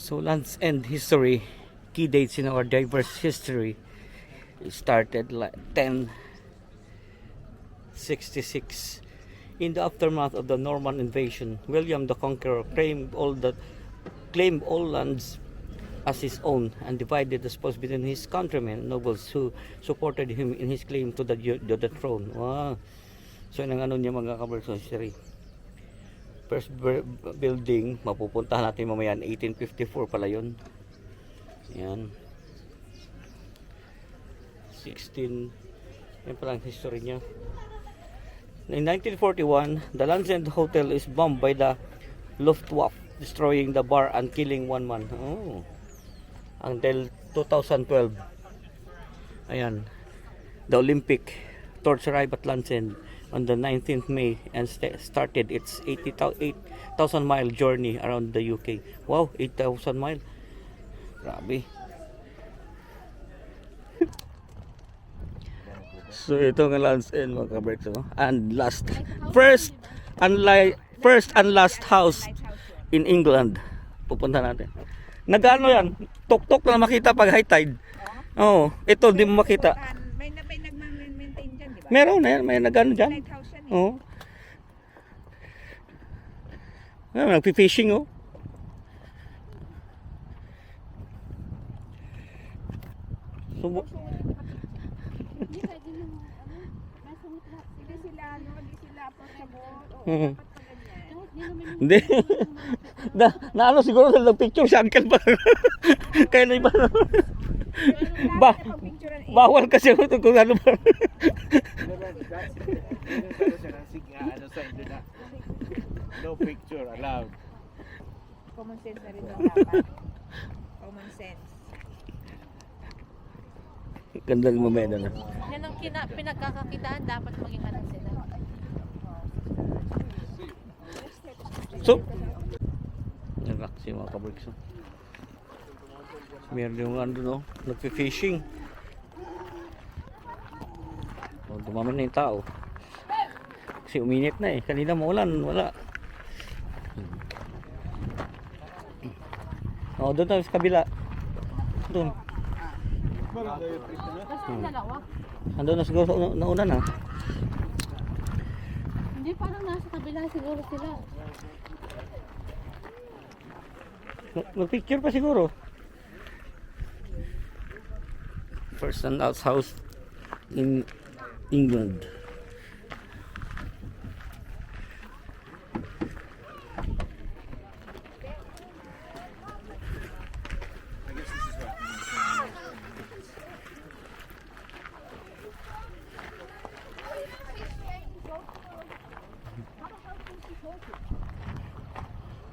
So Land's End history, key dates in our diverse history, started like 1066. In the aftermath of the Norman invasion, William the Conqueror claimed all lands as his own and divided the spoils between his countrymen, nobles who supported him in his claim to the throne. Wow. So yun ang ano niya mga kabarso history. First building, mapupuntahan natin mamaya 1854 pala yun. Yan. 16, yan pala ang history niya. In 1941, the Land's End Hotel is bombed by the Luftwaffe, destroying the bar and killing one man. Oh. Until 2012. Ayan. The Olympic torch arrived at Land's End on the 19th May and started its 8,000 mile journey around the UK. Wow, 8,000 mile. Grabe. So ito ang Land's End mga kabreks, no? And first and last house in England. Pupunta natin. Nagano yan? Tok-tok na makita pag high tide. Oo, ito hindi mo makita. May nagma-maintain dyan, di ba? Meron na yan, may nagano dyan. Lighthouse yan eh. Oo. Nagpi-fishing oh. So, Hindi sila, hindi sila approachable. Oo, Mhm. dapat pa ganyan. hindi. Naano siguro sa picture si uncle pa. Kaya na iba. Ba, bawal kasi ito kung ano ba. No picture allowed. Common sense na rin daw dapat. Common sense. Ganda ng momento na. Yan ang pinagkakakitaan, dapat maging ano sila. So, relax yung mga kabricks. Meron yung ano no, nagpi-fishing. Oh, dumami na yung tao. Kasi uminit na eh. Kanina maulan, wala. Oh, doon tayo sa kabila. Doon. Kasi yung dalawa. Andun na siguro sa nauna na. Hindi, parang nasa kabila siguro sila. Mag-picture pa siguro. First and last house in England.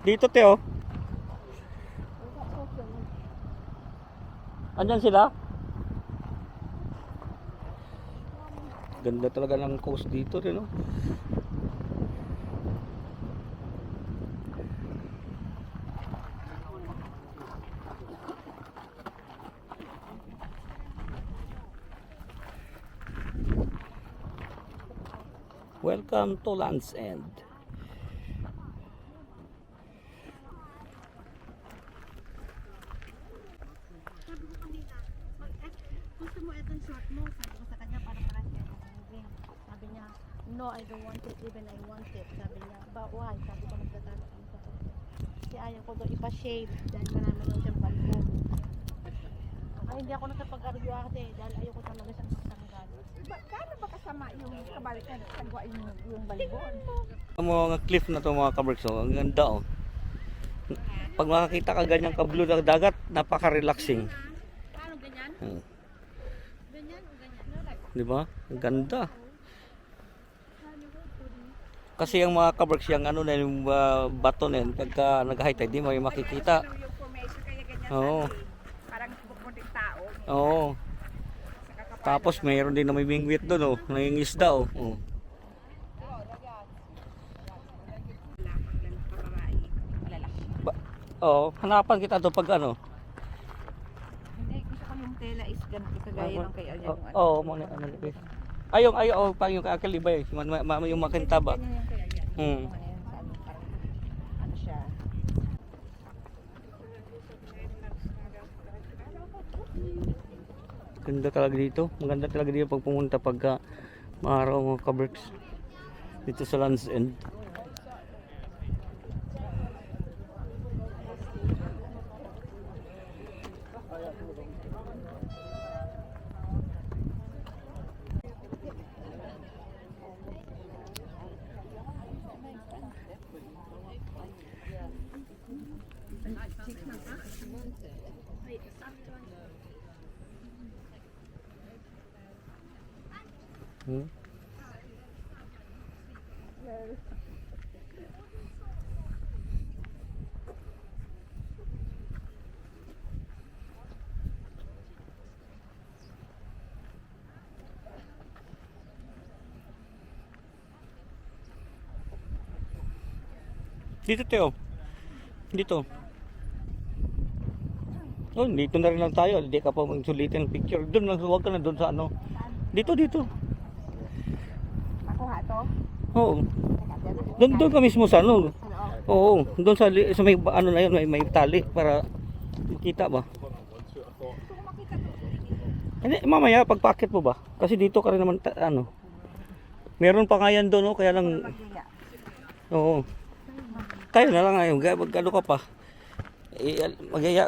Dito Teo. Andyan sila? Ganda talaga ng coast dito rin, no? Welcome to Land's End. Gusto mo itong short mo? Sabi ko sa kanya, para siya moving. Sabi niya, no, I don't want it, even I want it. Sabi niya, but why? Sabi ko, nagtatalo kami sa kanya. Kasi ayaw ko doon ipa-shave dahil marami daw siyang balbo. Ay, hindi ako nakapag-argue ate dahil ayaw ko talaga siyang magtanggal. Kano ba kasama yung kabalikan? Tagwa yung balbon? Ang mga cliff na to mga kabricks, oh, ang ganda oh. Pag makakita ka ganyang kablo ng dagat, napaka-relaxing. Paano ganyan? Hmm. Ganyan o ganyan? Di ba? Ang ganda. Kasi yung mga kabricks, yung ano na yung bato na yun, pagka nag-high tide, di mo yung makikita. Yung formation kaya ganyan Oo. parang pupunting tao. Oo. Tapos mayroon din na may mingwit doon, oh. Nangingisda, oh. Oh. Oo, hanapan kita to pag ano. Hindi, gusto ko yung tela is ganito kagaya ng kay Aljan. Oo, mo na ano. Ayong pang yung kakalibay, yung makintaba. Ganyan yung kay Aljan. Hmm. Ano yan, parang ano siya. Ganda talaga dito. Maganda talaga dito pag pumunta pagka maaraw mga kabricks. Dito sa Land's End. Hmm? Dito Teo. Dito. Oh, dito na rin lang tayo. Hindi ka pa magsulitin ng picture. Doon lang, huwag ka na doon sa ano. Dito, dito. Makuha to? Oo. Doon ka mismo sa ano. Oo, doon sa may ano na yun, may tali para makita ba. Hindi, mamaya pagpakit mo ba? Kasi dito ka rin naman ano. Meron pa nga yan doon, oh, kaya lang. Oo. Kaya na lang ngayon, magkano ka pa? Magaya.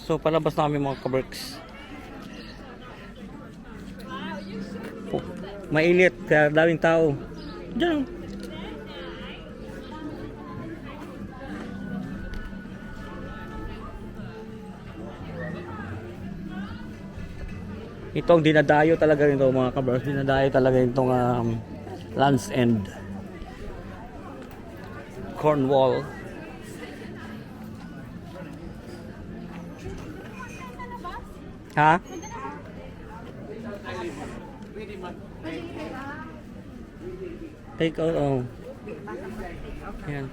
So palabas namin mga kabricks. Oh, mainit kaya daming tao. Diyan. Ito ang dinadayo talaga nito mga kabricks. Dinadayo talaga itong Land's End. Cornwall. Ha? Take out, oh. Yan.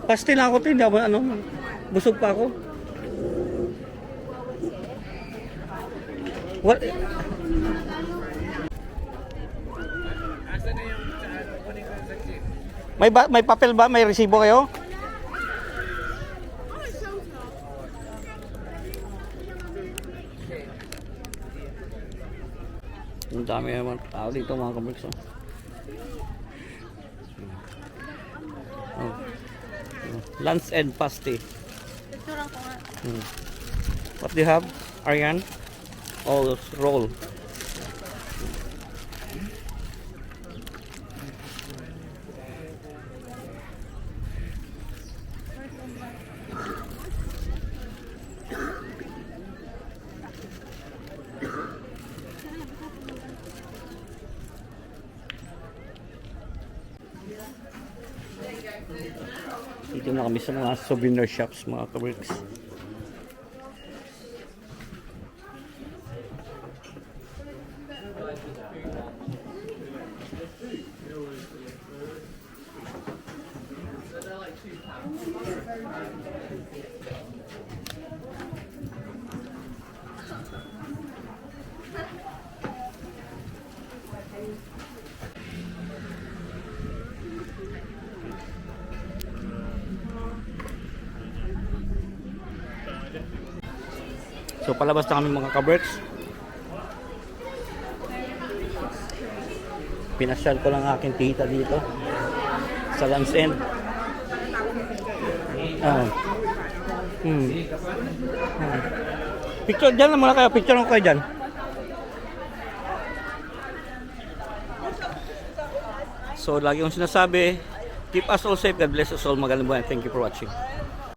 Pastil ako, hindi ako, ano, busog pa ako. What? May papel ba? May resibo kayo? Ang dami naman tao dito mga kabricks. Oh. Land's End pasty. What do you have, Ariane? All roll. Dito na kami sa mga souvenir shops mga kabricks. So palabas na kami mga kabricks. Pinasyal ko lang aking tita dito sa Land's End. Picture dyan naman kayo. Picture ko kayo dyan. So lagi kong sinasabi, keep us all safe. God bless us all. Magandang buhay. Thank you for watching.